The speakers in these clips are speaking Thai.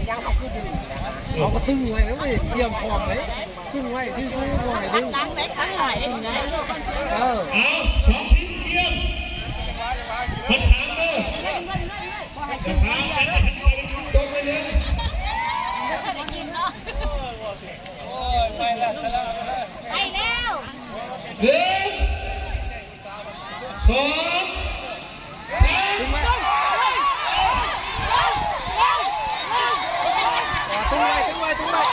ยังเขาขึ้นอยู่เขาก็ตึงไว้แล้วไม่เยี่ยมพร้อมเลยตึงไว้ที่ซื้อหน่อยนึง หลังได้ข้างไหนไงเอา2 ทีมเยี่ยมคนสามเลยจะพาไปตรงไปเลย ได้กินเนาะไปแล้ว1 2 3 ตึงไว้ตึงไว้ตึงไว้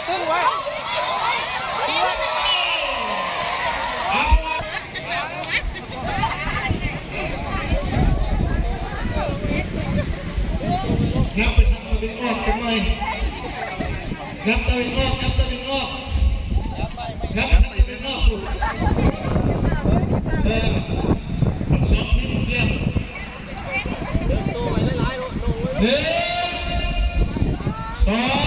ตึงไว้ตึงไว้นับไปทางตะวันออกกันหน่อยนับตะวันออกนับตะวันออกนับตะวันออก2 ทีมเยี่ยมตัวไว้หลายๆลงไว้ 1 2